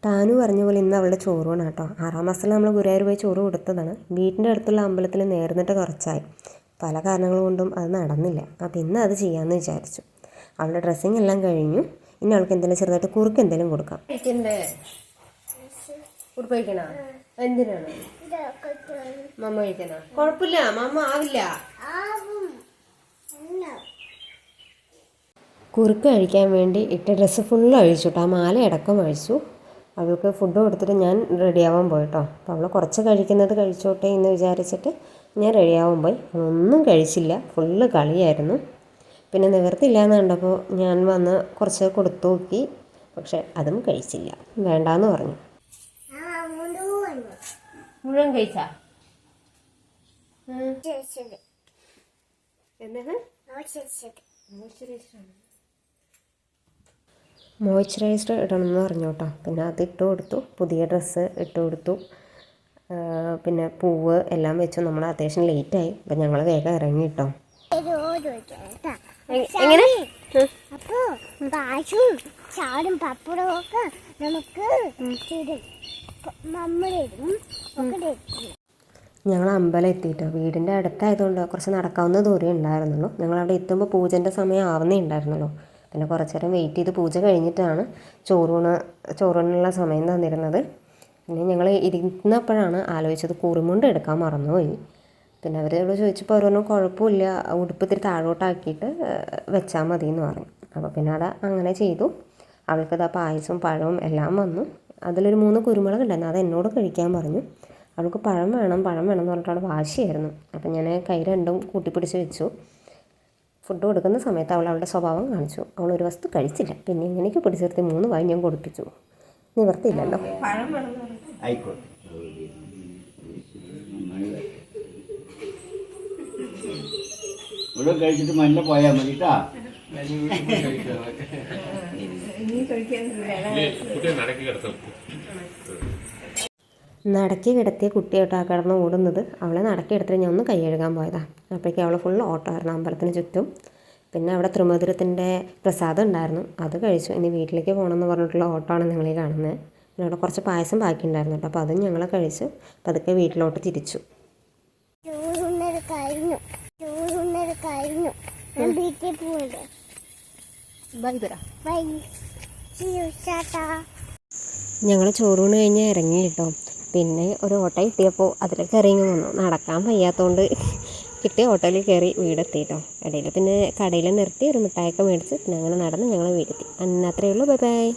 താനു പറഞ്ഞ പോലെ ഇന്ന് അവളുടെ ചോറ് കേട്ടോ. 6-ാം മാസത്തിൽ നമ്മൾ ഗുരുവായൂർ പോയി ചോറ് കൊടുത്തതാണ്. വീടിൻ്റെ അടുത്തുള്ള അമ്പലത്തിൽ നേർന്നിട്ട് കുറച്ചായി. പല കാരണങ്ങൾ കൊണ്ടും അത് നടന്നില്ല. അപ്പോൾ ഇന്ന് അത് ചെയ്യാമെന്ന് വിചാരിച്ചു. അവളുടെ ഡ്രസ്സിങ് എല്ലാം കഴിഞ്ഞു. ഇനി അവൾക്ക് എന്തെങ്കിലും ചെറുതായിട്ട് കുറുക്ക് എന്തെങ്കിലും കൊടുക്കാം. എന്തിനാണ് മമ്മ കഴിക്കണ? കുഴപ്പമില്ല, മമ്മ ആവില്ല. കുറുക്ക് കഴിക്കാൻ വേണ്ടി ഇട്ട ഡ്രസ്സ് ഫുള്ള് അഴിച്ചു കേട്ടോ. ആ മാല അടക്കം അഴിച്ചു. അവൾക്ക് ഫുഡ് കൊടുത്തിട്ട് ഞാൻ റെഡിയാവാൻ പോയിട്ടോ. അപ്പോൾ അവൾ കുറച്ച് കഴിക്കുന്നത് കഴിച്ചോട്ടെ എന്ന് വിചാരിച്ചിട്ട് ഞാൻ റെഡിയാവാൻ പോയി. ഒന്നും കഴിച്ചില്ല, ഫുള്ള് കളിയായിരുന്നു. പിന്നെ നിവർത്തില്ല എന്ന് കണ്ടപ്പോൾ ഞാൻ വന്ന് കുറച്ച് കൊടുത്തു നോക്കി. പക്ഷെ അതും കഴിച്ചില്ല, വേണ്ടാന്ന് പറഞ്ഞു. മുഴുവൻ കഴിച്ചാ? മോയ്സ്ചറൈസർ ഇടണമെന്ന് പറഞ്ഞു കേട്ടോ. പിന്നെ അത് ഇട്ട് കൊടുത്തു. പുതിയ ഡ്രസ്സ് ഇട്ട് കൊടുത്തു. പിന്നെ പൂവ് എല്ലാം വെച്ചു. നമ്മൾ അത്യാവശ്യം ലേറ്റായി. അപ്പം ഞങ്ങൾ വേഗം ഇറങ്ങി കേട്ടോ. എങ്ങനെ ഞങ്ങൾ അമ്പലം എത്തിയിട്ടോ. വീടിൻ്റെ അടുത്തായതുകൊണ്ട് കുറച്ച് നടക്കാവുന്ന ദൂരമേ ഉണ്ടായിരുന്നുള്ളൂ. ഞങ്ങളവിടെ എത്തുമ്പോൾ പൂജൻ്റെ സമയം ആവുന്നേ ഉണ്ടായിരുന്നുള്ളൂ. പിന്നെ കുറച്ച് നേരം വെയിറ്റ് ചെയ്ത് പൂജ കഴിഞ്ഞിട്ടാണ് ചോറൂണിനുള്ള സമയം തന്നിരുന്നത്. പിന്നെ ഞങ്ങൾ ഇരുന്നപ്പോഴാണ് ആലോചിച്ചത് കുറുമുണ്ട് എടുക്കാൻ മറന്നുപോയി. പിന്നെ അവരോട് ചോദിച്ചപ്പോൾ ഓരോന്നും കുഴപ്പമില്ല, ഉടുപ്പ് ഇത്തിരി താഴോട്ടാക്കിയിട്ട് വെച്ചാൽ മതി എന്ന് പറഞ്ഞു. അപ്പോൾ പിന്നെ അത് അങ്ങനെ ചെയ്തു. അവൾക്കത് പായസവും പഴവും എല്ലാം വന്നു. അതിലൊരു 3 കുരുമുളക് ഉണ്ടായിരുന്നു, അത് എന്നോട് കഴിക്കാൻ പറഞ്ഞു. അവൾക്ക് പഴം വേണം എന്ന് പറഞ്ഞിട്ട് അവിടെ വാശിയായിരുന്നു. അപ്പം ഞാൻ കൈ രണ്ടും കൂട്ടിപ്പിടിച്ച് വെച്ചു. ഫുഡ് കൊടുക്കുന്ന സമയത്ത് അവളുടെ സ്വഭാവം കാണിച്ചു. അവളൊരു വസ്തു കഴിച്ചില്ല. പിന്നെ ഇങ്ങനെയൊക്കെ പിടിച്ചു നിർത്തി 3 വായി ഞാൻ കൊടുപ്പിച്ചു. നിവർത്തിയില്ലല്ലോ. കഴിച്ചിട്ട് മഞ്ഞ പോയാൽ മതി. നടക്കി കിടത്തിയ കുട്ടിയായിട്ടാ കിടന്ന് ഓടുന്നത്. അവളെ നടക്കി എടുത്തിട്ട് ഞാൻ ഒന്ന് കൈ കഴുകാൻ പോയതാണ്. അപ്പോഴേക്കും അവൾ ഫുൾ ഓട്ടമായിരുന്നു അമ്പലത്തിന് ചുറ്റും. പിന്നെ അവിടെ ത്രിമധുരത്തിൻ്റെ പ്രസാദം ഉണ്ടായിരുന്നു, അത് കഴിച്ചു. ഇനി വീട്ടിലേക്ക് പോകണമെന്ന് പറഞ്ഞിട്ടുള്ള ഓട്ടമാണ് നിങ്ങളീ കാണുന്നത്. പിന്നെ അവിടെ കുറച്ച് പായസം ബാക്കി ഉണ്ടായിരുന്നു കേട്ടോ. അപ്പോൾ അതും ഞങ്ങൾ കഴിച്ചു. പതുക്കെ വീട്ടിലോട്ട് തിരിച്ചു. ഞങ്ങൾ ചോറൂണ് കഴിഞ്ഞ് ഇറങ്ങി കേട്ടോ. പിന്നെ ഒരു ഓട്ടോ കിട്ടിയപ്പോൾ അതിൽ കയറി വന്നു. നടക്കാൻ വയ്യാത്തതുകൊണ്ട് കിട്ടിയ ഓട്ടോയിൽ കയറി വീടെത്തിയിട്ടോ. ഇടയിൽ പിന്നെ കടയിൽ നിർത്തി ഒരു മിഠായിയൊക്കെ മേടിച്ച് പിന്നെ അങ്ങനെ നടന്ന് ഞങ്ങൾ വീടെത്തി. അത്രയേ ഉള്ളൂ. Bye bye.